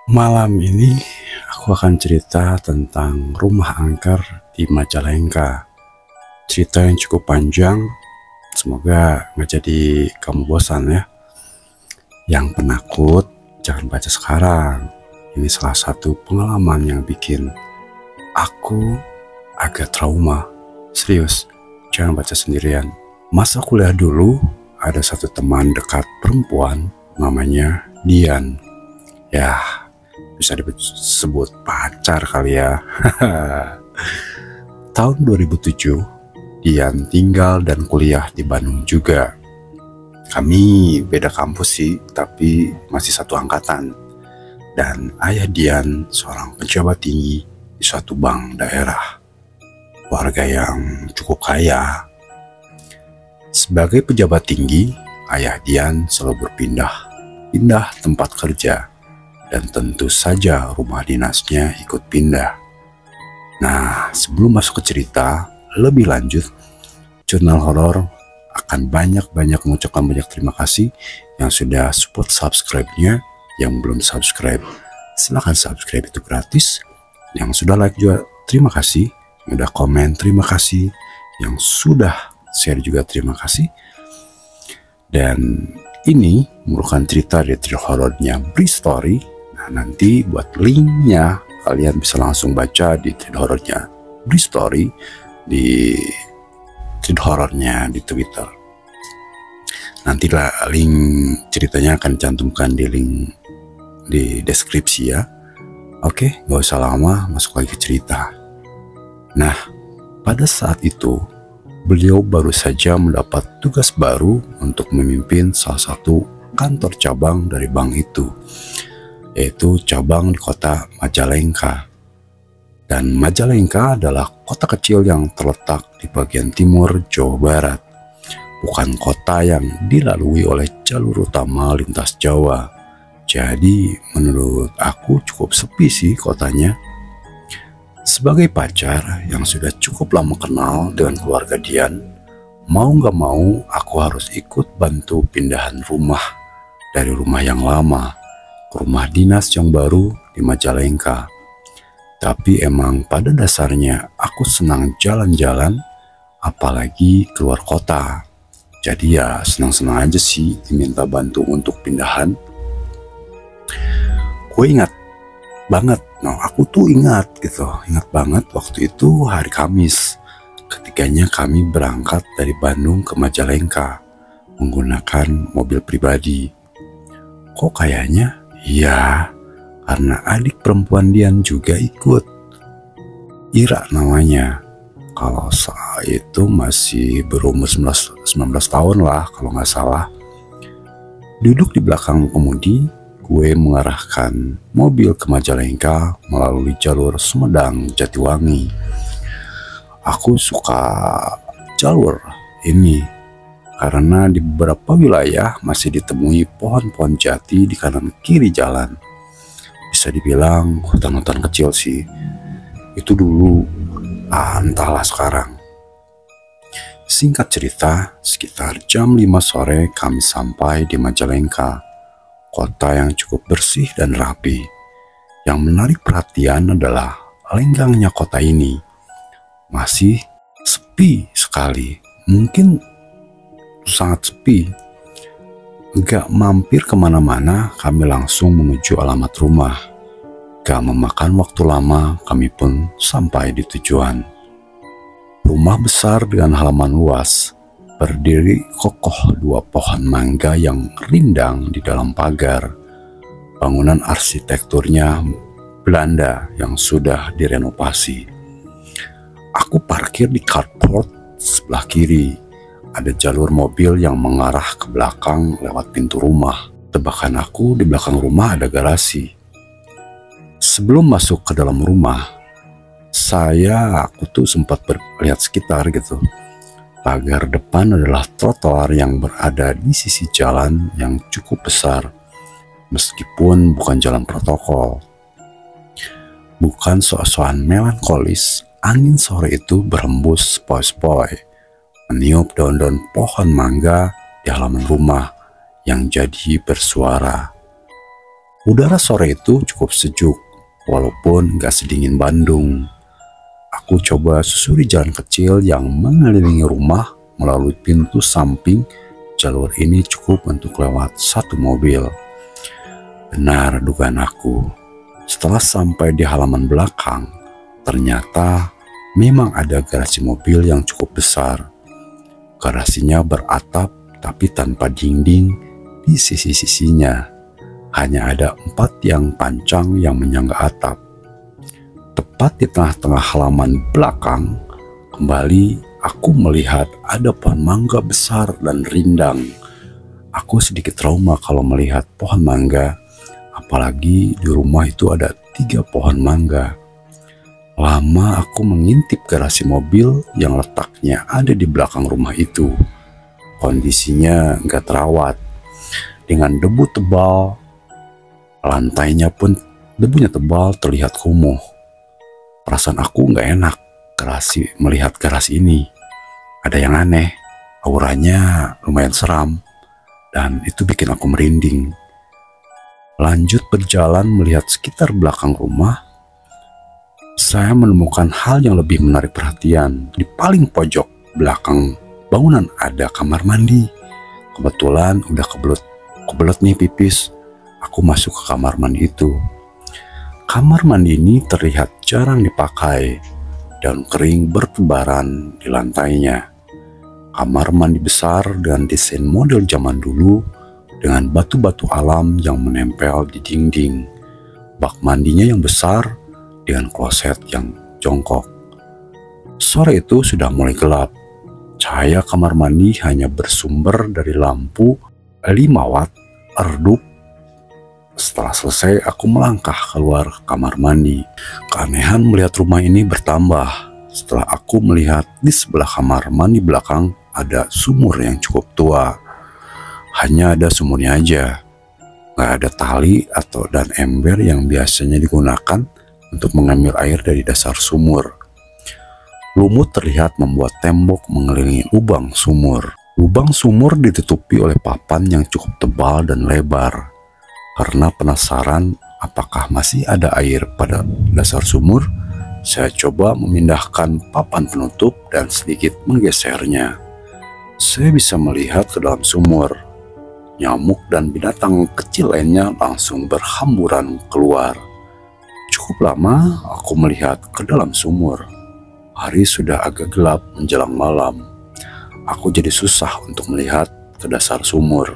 Malam ini aku akan cerita tentang rumah angker di Majalengka. Cerita yang cukup panjang, semoga nggak jadi kamu bosan ya. Yang penakut, jangan baca sekarang. Ini salah satu pengalaman yang bikin aku agak trauma. Serius, jangan baca sendirian. Masa kuliah dulu, ada satu teman dekat perempuan namanya Dian. Ya, bisa disebut pacar kali ya. Tahun 2007, Dian tinggal dan kuliah di Bandung juga. Kami beda kampus sih, tapi masih satu angkatan. Dan ayah Dian seorang pejabat tinggi di suatu bank daerah. Warga yang cukup kaya. Sebagai pejabat tinggi, ayah Dian selalu pindah tempat kerja. Dan tentu saja rumah dinasnya ikut pindah. Nah, sebelum masuk ke cerita lebih lanjut, Jurnal Horor akan banyak mengucapkan banyak terima kasih yang sudah support subscribe-nya. Yang belum subscribe, silahkan subscribe, itu gratis. Yang sudah like juga terima kasih, yang udah komen terima kasih, yang sudah share juga terima kasih. Dan ini merupakan cerita dari True Horornya Bri Story. Nanti buat linknya kalian bisa langsung baca di thread horornya Bri Story, di thread horornya di Twitter. Nantilah link ceritanya akan cantumkan di link di deskripsi ya. Oke, gak usah lama, masuk lagi ke cerita. Nah, pada saat itu beliau baru saja mendapat tugas baru untuk memimpin salah satu kantor cabang dari bank itu, yaitu cabang di kota Majalengka. Dan Majalengka adalah kota kecil yang terletak di bagian timur Jawa Barat. Bukan kota yang dilalui oleh jalur utama lintas Jawa. Jadi menurut aku cukup sepi sih kotanya. Sebagai pacar yang sudah cukup lama kenal dengan keluarga Dian, mau gak mau aku harus ikut bantu pindahan rumah dari rumah yang lama ke rumah dinas yang baru di Majalengka. Tapi emang pada dasarnya aku senang jalan-jalan, apalagi keluar kota. Jadi ya senang-senang aja sih diminta bantu untuk pindahan. Gue ingat banget, aku ingat banget waktu itu hari Kamis. Ketiganya kami berangkat dari Bandung ke Majalengka menggunakan mobil pribadi. Kok kayaknya iya, karena adik perempuan Dian juga ikut. Ira namanya. Kalau saat itu masih berumur 19 tahun lah kalau nggak salah. Duduk di belakang pengemudi, gue mengarahkan mobil ke Majalengka melalui jalur Sumedang Jatiwangi. Aku suka jalur ini karena di beberapa wilayah masih ditemui pohon-pohon jati di kanan kiri jalan. Bisa dibilang hutan-hutan kecil sih. Itu dulu, entahlah sekarang. Singkat cerita, sekitar jam 5 sore kami sampai di Majalengka, kota yang cukup bersih dan rapi. Yang menarik perhatian adalah lenggangnya kota ini. Masih sepi sekali, mungkin sangat sepi. Gak mampir kemana-mana, kami langsung menuju alamat rumah. Gak memakan waktu lama, kami pun sampai di tujuan. Rumah besar dengan halaman luas, berdiri kokoh 2 pohon mangga yang rindang di dalam pagar. Bangunan arsitekturnya Belanda yang sudah direnovasi. Aku parkir di carport sebelah kiri. Ada jalur mobil yang mengarah ke belakang lewat pintu rumah. Tebakan aku di belakang rumah ada garasi. Sebelum masuk ke dalam rumah, aku tuh sempat berlihat sekitar gitu. Pagar depan adalah trotoar yang berada di sisi jalan yang cukup besar, meskipun bukan jalan protokol. Bukan sok-sokan melankolis, angin sore itu berhembus sepoi-sepoi, meniup daun-daun pohon mangga di halaman rumah yang jadi bersuara. Udara sore itu cukup sejuk, walaupun gak sedingin Bandung. Aku coba susuri jalan kecil yang mengelilingi rumah melalui pintu samping. Jalur ini cukup untuk lewat satu mobil. Benar dugaan aku. Setelah sampai di halaman belakang, ternyata memang ada garasi mobil yang cukup besar. Garasinya beratap tapi tanpa dinding di sisi-sisinya. Hanya ada 4 tiang pancang yang menyangga atap. Tepat di tengah-tengah halaman belakang, kembali aku melihat ada pohon mangga besar dan rindang. Aku sedikit trauma kalau melihat pohon mangga, apalagi di rumah itu ada 3 pohon mangga. Lama aku mengintip garasi mobil yang letaknya ada di belakang rumah itu. Kondisinya gak terawat, dengan debu tebal. Lantainya pun debunya tebal, terlihat kumuh. Perasaan aku gak enak melihat garasi ini. Ada yang aneh, auranya lumayan seram, dan itu bikin aku merinding. Lanjut berjalan melihat sekitar belakang rumah, saya menemukan hal yang lebih menarik perhatian. Di paling pojok belakang bangunan ada kamar mandi. Kebetulan udah kebelet nih pipis. Aku masuk ke kamar mandi itu. Kamar mandi ini terlihat jarang dipakai, daun kering bertebaran di lantainya. Kamar mandi besar dengan desain model zaman dulu, dengan batu-batu alam yang menempel di dinding. Bak mandinya yang besar dengan kloset yang jongkok. Sore itu sudah mulai gelap. Cahaya kamar mandi hanya bersumber dari lampu 5 watt redup. Setelah selesai, aku melangkah keluar kamar mandi. Keanehan melihat rumah ini bertambah setelah aku melihat di sebelah kamar mandi belakang ada sumur yang cukup tua. Hanya ada sumurnya aja, nggak ada tali dan ember yang biasanya digunakan untuk mengambil air dari dasar sumur. Lumut terlihat membuat tembok mengelilingi lubang sumur. Lubang sumur ditutupi oleh papan yang cukup tebal dan lebar. Karena penasaran apakah masih ada air pada dasar sumur, saya coba memindahkan papan penutup dan sedikit menggesernya. Saya bisa melihat ke dalam sumur. Nyamuk dan binatang kecil lainnya langsung berhamburan keluar. Cukup lama aku melihat ke dalam sumur. Hari sudah agak gelap menjelang malam. Aku jadi susah untuk melihat ke dasar sumur.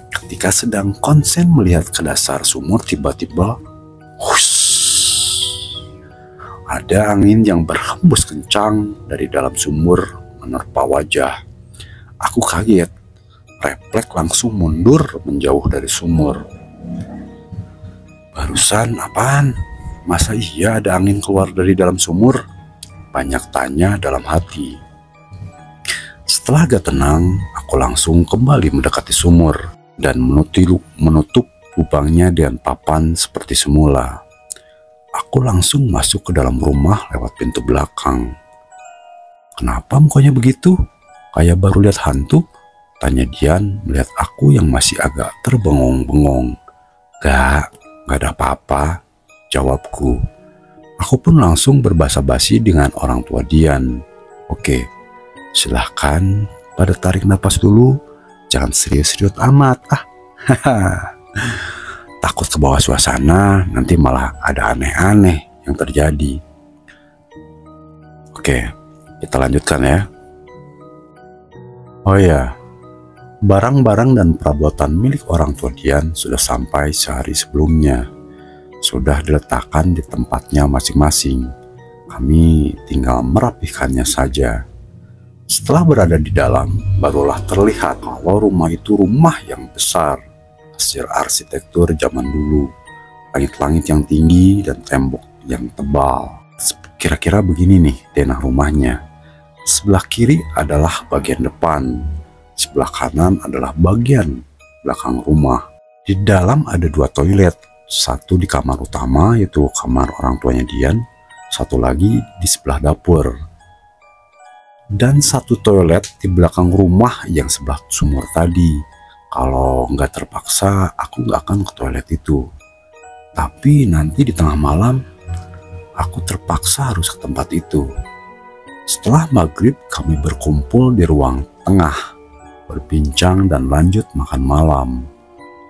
Ketika sedang konsen melihat ke dasar sumur, tiba-tiba ada angin yang berhembus kencang dari dalam sumur menerpa wajah. Aku kaget, refleks langsung mundur menjauh dari sumur. Barusan apaan? Masa iya ada angin keluar dari dalam sumur? Banyak tanya dalam hati. Setelah agak tenang, aku langsung kembali mendekati sumur dan menutup lubangnya dengan papan seperti semula. Aku langsung masuk ke dalam rumah lewat pintu belakang. Kenapa mukanya begitu? Kayak baru lihat hantu? Tanya Dian melihat aku yang masih agak terbengong-bengong. Gak ada apa-apa, jawabku. Aku pun langsung berbasa-basi dengan orang tua Dian. Oke, silahkan pada tarik napas dulu. Jangan serius-serius amat. Takut ke bawah suasana, nanti malah ada aneh-aneh yang terjadi. Oke, kita lanjutkan ya. Oh ya, barang-barang dan perabotan milik orang tua Dian sudah sampai sehari sebelumnya. Sudah diletakkan di tempatnya masing-masing. Kami tinggal merapihkannya saja. Setelah berada di dalam, barulah terlihat kalau rumah itu rumah yang besar, hasil arsitektur zaman dulu, langit-langit yang tinggi dan tembok yang tebal. Kira-kira begini nih denah rumahnya. Sebelah kiri adalah bagian depan, sebelah kanan adalah bagian belakang rumah. Di dalam ada 2 toilet, satu di kamar utama yaitu kamar orang tuanya Dian, satu lagi di sebelah dapur. Dan 1 toilet di belakang rumah yang sebelah sumur tadi. Kalau nggak terpaksa, aku nggak akan ke toilet itu. Tapi nanti di tengah malam, aku terpaksa harus ke tempat itu. Setelah maghrib, kami berkumpul di ruang tengah, berbincang dan lanjut makan malam.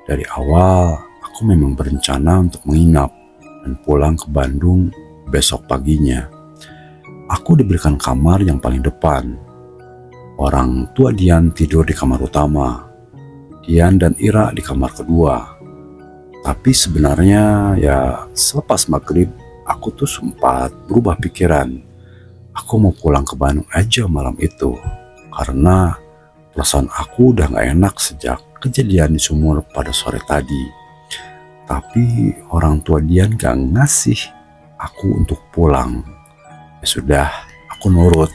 Dari awal, aku memang berencana untuk menginap dan pulang ke Bandung besok paginya. Aku diberikan kamar yang paling depan. Orang tua Dian tidur di kamar utama. Dian dan Ira di kamar kedua. Tapi sebenarnya ya selepas maghrib, aku tuh sempat berubah pikiran. Aku mau pulang ke Bandung aja malam itu. Karena perasaan aku udah gak enak sejak kejadian di sumur pada sore tadi. Tapi orang tua Dian gak ngasih aku untuk pulang. Ya sudah, aku nurut.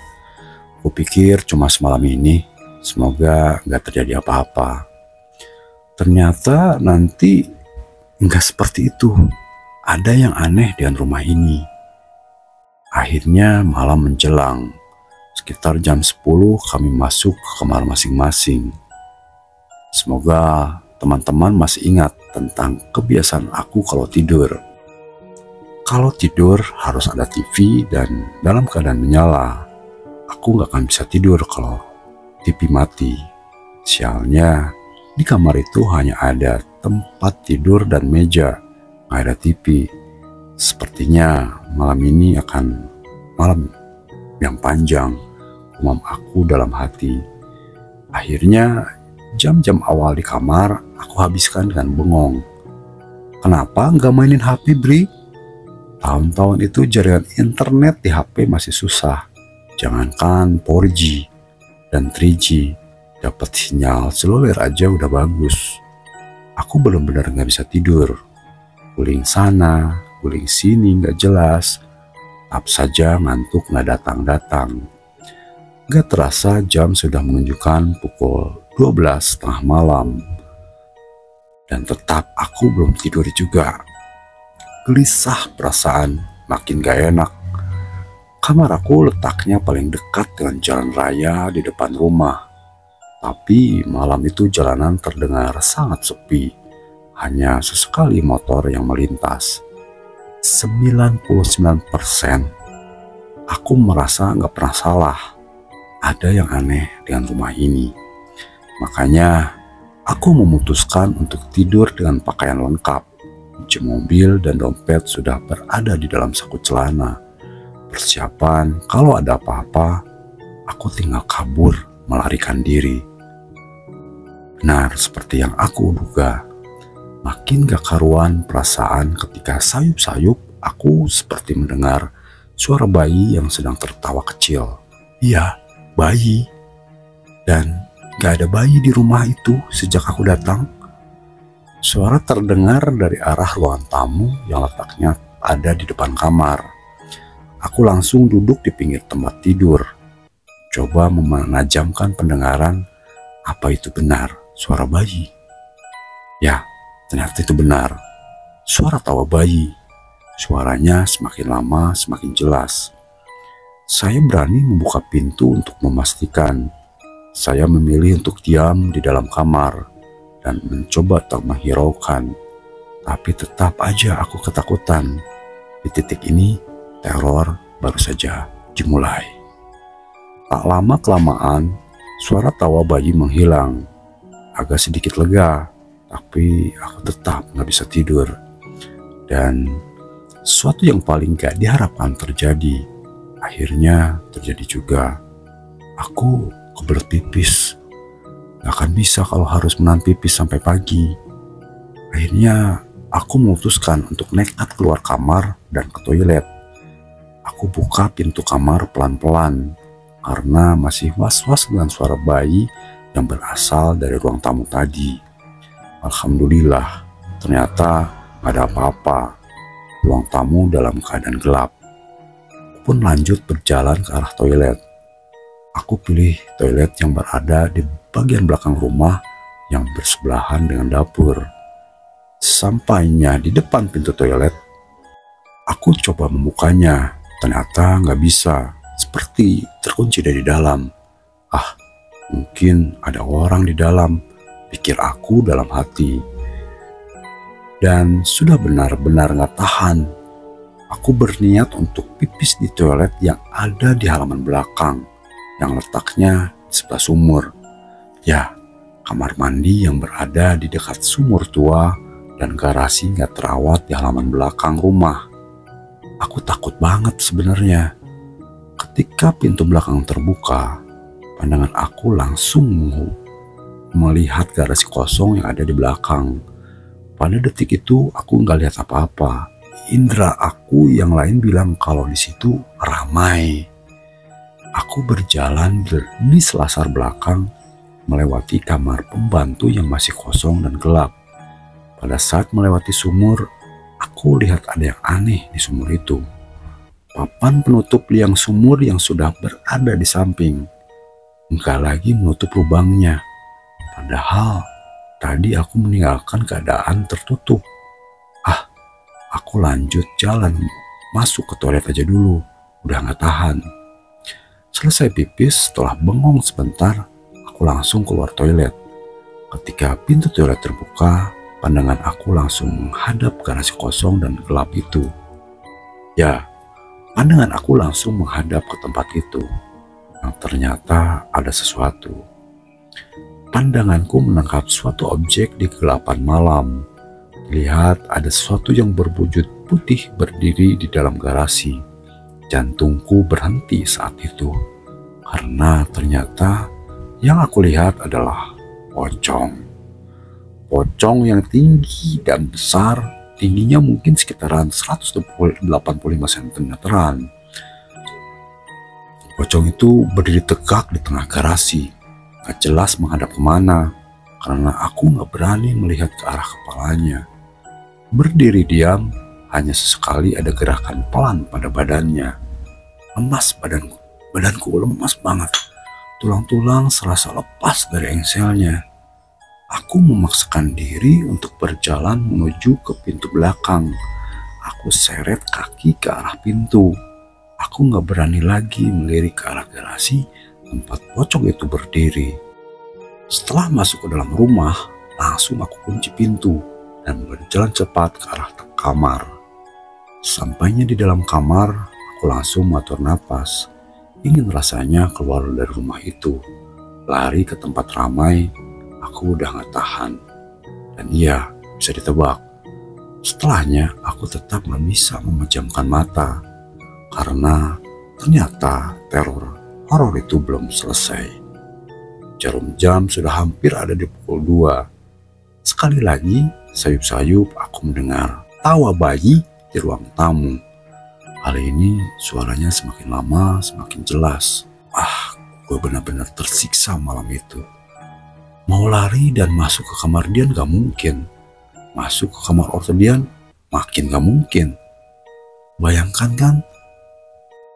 Aku pikir cuma semalam ini, semoga gak terjadi apa-apa. Ternyata nanti nggak seperti itu. Ada yang aneh dengan rumah ini. Akhirnya malam menjelang. Sekitar jam 10 kami masuk ke kamar masing-masing. Semoga teman-teman masih ingat tentang kebiasaan aku kalau tidur. Kalau tidur harus ada TV dan dalam keadaan menyala. Aku nggak akan bisa tidur kalau TV mati. Sialnya, di kamar itu hanya ada tempat tidur dan meja, nggak ada TV. Sepertinya malam ini akan malam yang panjang, umam aku dalam hati. Akhirnya jam-jam awal di kamar aku habiskan dengan bengong. Kenapa nggak mainin HP, Bri? Tahun-tahun itu jaringan internet di HP masih susah. Jangankan 4G dan 3G. Dapat sinyal seluler aja udah bagus. Aku benar-benar gak bisa tidur. Guling sana, guling sini gak jelas. Tetap saja ngantuk gak datang-datang. Gak terasa jam sudah menunjukkan pukul 12 tengah malam. Dan tetap aku belum tidur juga. Gelisah perasaan, makin gak enak. Kamar aku letaknya paling dekat dengan jalan raya di depan rumah. Tapi malam itu jalanan terdengar sangat sepi. Hanya sesekali motor yang melintas. 99% aku merasa gak pernah salah. Ada yang aneh dengan rumah ini. Makanya aku memutuskan untuk tidur dengan pakaian lengkap. Kunci mobil dan dompet sudah berada di dalam saku celana. Persiapan kalau ada apa-apa, aku tinggal kabur melarikan diri. Benar seperti yang aku duga, makin gak karuan perasaan ketika sayup-sayup aku seperti mendengar suara bayi yang sedang tertawa kecil. Iya, bayi. Dan gak ada bayi di rumah itu sejak aku datang. Suara terdengar dari arah ruangan tamu yang letaknya ada di depan kamar. Aku langsung duduk di pinggir tempat tidur. Coba menajamkan pendengaran, apa itu benar? Suara bayi. Ya, ternyata itu benar. Suara tawa bayi. Suaranya semakin lama semakin jelas. Saya berani membuka pintu untuk memastikan. Saya memilih untuk diam di dalam kamar dan mencoba tak menghiraukan. Tapi tetap aja aku ketakutan. Di titik ini, teror baru saja dimulai. Tak lama kelamaan, suara tawa bayi menghilang. Agak sedikit lega, tapi aku tetap gak bisa tidur. Dan sesuatu yang paling gak diharapkan terjadi, akhirnya terjadi juga. Aku kebelet pipis. Gak akan bisa kalau harus menahan pipis sampai pagi. Akhirnya aku memutuskan untuk nekat keluar kamar dan ke toilet. Aku buka pintu kamar pelan-pelan karena masih was-was dengan suara bayi yang berasal dari ruang tamu tadi. Alhamdulillah, ternyata gak ada apa-apa. Ruang tamu dalam keadaan gelap. Aku pun lanjut berjalan ke arah toilet. Aku pilih toilet yang berada di bagian belakang rumah yang bersebelahan dengan dapur. Sampainya di depan pintu toilet, aku coba membukanya. Ternyata gak bisa, seperti terkunci dari dalam. Mungkin ada orang di dalam, pikir aku dalam hati. dan sudah benar-benar gak tahan. Aku berniat untuk pipis di toilet yang ada di halaman belakang, yang letaknya di sebelah sumur. Ya, kamar mandi yang berada di dekat sumur tua dan garasi gak terawat di halaman belakang rumah. Aku takut banget sebenarnya. Ketika pintu belakang terbuka, pandangan aku langsung melihat garasi kosong yang ada di belakang. Pada detik itu aku nggak lihat apa-apa. Indra aku yang lain bilang kalau di situ ramai. Aku berjalan di selasar belakang melewati kamar pembantu yang masih kosong dan gelap. Pada saat melewati sumur, aku lihat ada yang aneh di sumur itu. Papan penutup liang sumur yang sudah berada di samping enggak lagi menutup lubangnya. Padahal tadi aku meninggalkan keadaan tertutup. Aku lanjut jalan, masuk ke toilet aja dulu, udah gak tahan. Selesai pipis, setelah bengong sebentar, aku langsung keluar toilet. Ketika pintu toilet terbuka, pandangan aku langsung menghadap garasi kosong dan gelap itu. Ya, pandangan aku langsung menghadap ke tempat itu, yang ternyata ada sesuatu. Pandanganku menangkap suatu objek di kegelapan malam. Lihat ada sesuatu yang berwujud putih berdiri di dalam garasi. Jantungku berhenti saat itu, karena ternyata yang aku lihat adalah pocong. Pocong yang tinggi dan besar, tingginya mungkin sekitaran 185 cm-an. Pocong itu berdiri tegak di tengah garasi, gak jelas menghadap kemana, karena aku gak berani melihat ke arah kepalanya. Berdiri diam, hanya sesekali ada gerakan pelan pada badannya. Lemas badanku lemas banget. Tulang-tulang serasa lepas dari engselnya. Aku memaksakan diri untuk berjalan menuju ke pintu belakang. Aku seret kaki ke arah pintu. Aku gak berani lagi melirik ke arah garasi tempat pocong itu berdiri. Setelah masuk ke dalam rumah, langsung aku kunci pintu dan berjalan cepat ke arah kamar. Sampainya di dalam kamar, aku langsung mengatur napas. Ingin rasanya keluar dari rumah itu. Lari ke tempat ramai, aku udah gak tahan. Dan iya, bisa ditebak. Setelahnya, aku tetap gak bisa memejamkan mata. Karena ternyata teror horor itu belum selesai. Jarum jam sudah hampir ada di pukul 2. Sekali lagi, sayup-sayup aku mendengar tawa bayi di ruang tamu. Kali ini suaranya semakin lama semakin jelas. Gue benar-benar tersiksa malam itu. Mau lari dan masuk ke kamar Dian gak mungkin. Masuk ke kamar orto Dian makin gak mungkin. Bayangkan kan?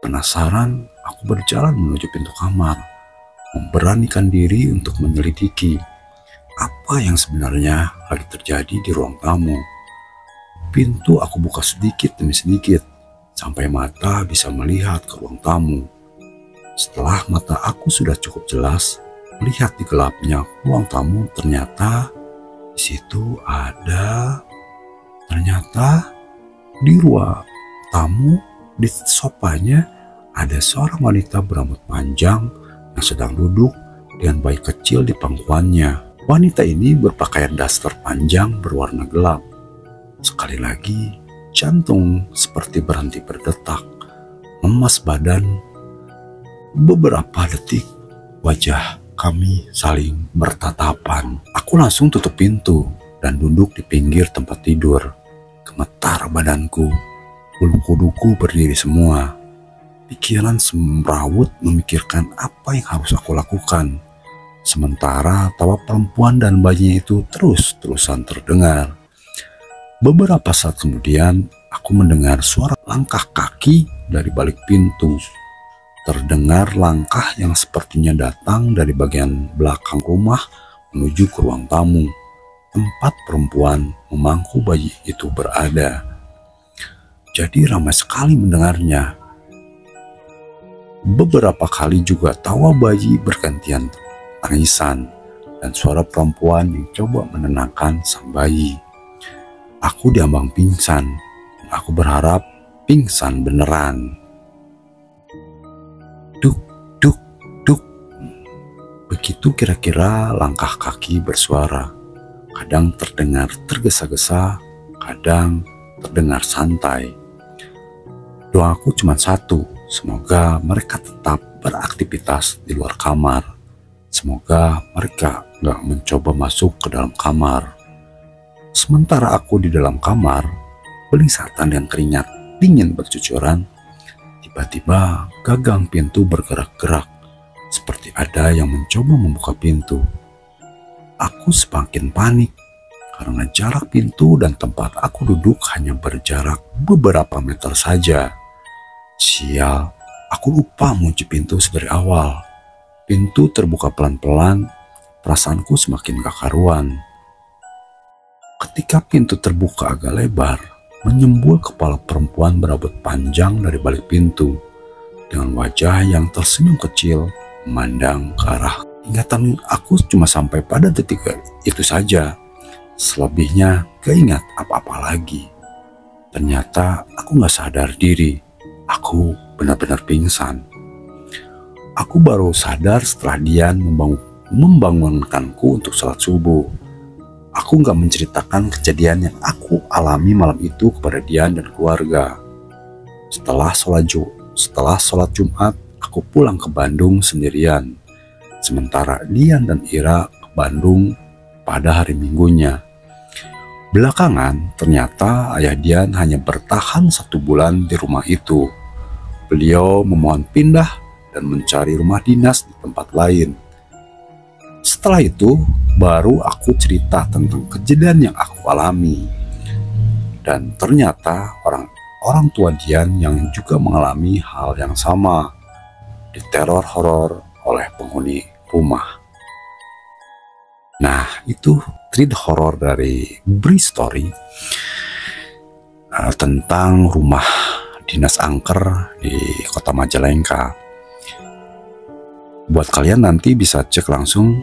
Penasaran, aku berjalan menuju pintu kamar, memberanikan diri untuk menyelidiki apa yang sebenarnya lagi terjadi di ruang tamu. Pintu aku buka sedikit demi sedikit, sampai mata bisa melihat ke ruang tamu. Setelah mata aku sudah cukup jelas melihat di gelapnya ruang tamu, ternyata di situ ada. Ternyata di ruang tamu, di sofanya ada seorang wanita berambut panjang yang sedang duduk dengan bayi kecil di pangkuannya. Wanita ini berpakaian daster panjang berwarna gelap. Sekali lagi, jantung seperti berhenti berdetak, lemas badan. Beberapa detik, wajah kami saling bertatapan. Aku langsung tutup pintu dan duduk di pinggir tempat tidur. Gemetar badanku, bulu kuduku berdiri semua. Pikiran semrawut memikirkan apa yang harus aku lakukan. Sementara tawa perempuan dan bayinya itu terus-terusan terdengar. Beberapa saat kemudian, aku mendengar suara langkah kaki dari balik pintu. Terdengar langkah yang sepertinya datang dari bagian belakang rumah menuju ke ruang tamu, tempat perempuan memangku bayi itu berada. Jadi ramai sekali mendengarnya. Beberapa kali juga tawa bayi bergantian tangisan dan suara perempuan yang coba menenangkan sang bayi. Aku diambang pingsan. Aku berharap pingsan beneran. Duk, duk, duk. Begitu kira-kira langkah kaki bersuara. Kadang terdengar tergesa-gesa, kadang terdengar santai. Doaku cuma satu, semoga mereka tetap beraktivitas di luar kamar. Semoga mereka gak mencoba masuk ke dalam kamar. Sementara aku di dalam kamar, belisatan dan keringat dingin bercucuran, tiba-tiba gagang pintu bergerak-gerak, seperti ada yang mencoba membuka pintu. Aku semakin panik, karena jarak pintu dan tempat aku duduk hanya berjarak beberapa meter saja. Sial, aku lupa mengunci pintu sedari awal. Pintu terbuka pelan-pelan, perasaanku semakin gak karuan. Ketika pintu terbuka agak lebar, menyembul kepala perempuan berambut panjang dari balik pintu, dengan wajah yang tersenyum kecil, memandang ke arah. Ingatan aku cuma sampai pada detik itu saja. Selebihnya gak ingat apa-apa lagi. Ternyata aku gak sadar diri. Aku benar-benar pingsan. Aku baru sadar setelah Dian membangunkanku untuk sholat subuh. Aku gak menceritakan kejadian yang aku alami malam itu kepada Dian dan keluarga. Setelah sholat Jumat, aku pulang ke Bandung sendirian. Sementara Dian dan Ira ke Bandung pada hari Minggunya. Belakangan, ternyata ayah Dian hanya bertahan 1 bulan di rumah itu. Beliau memohon pindah dan mencari rumah dinas di tempat lain. Setelah itu, baru aku cerita tentang kejadian yang aku alami. Dan ternyata orang tua Dian yang juga mengalami hal yang sama, diteror horor oleh penghuni rumah. Nah, itu treat horor dari Bri Story tentang rumah dinas angker di kota Majalengka. Buat kalian nanti bisa cek langsung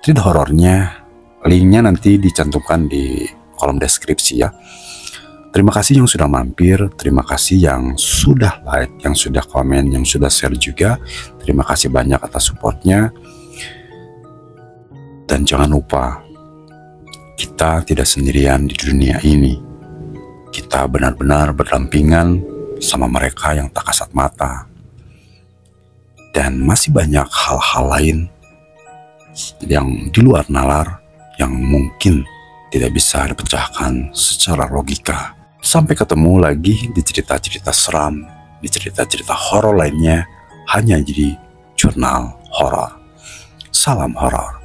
treat horornya, linknya nanti dicantumkan di kolom deskripsi ya. Terima kasih yang sudah mampir, terima kasih yang sudah like, yang sudah komen, yang sudah share juga. Terima kasih banyak atas supportnya. Dan jangan lupa, kita tidak sendirian di dunia ini. Kita benar-benar berdampingan sama mereka yang tak kasat mata. Dan masih banyak hal-hal lain yang di luar nalar yang mungkin tidak bisa dipecahkan secara logika. Sampai ketemu lagi di cerita-cerita seram, di cerita-cerita horor lainnya, hanya jadi jurnal horor. Salam horor.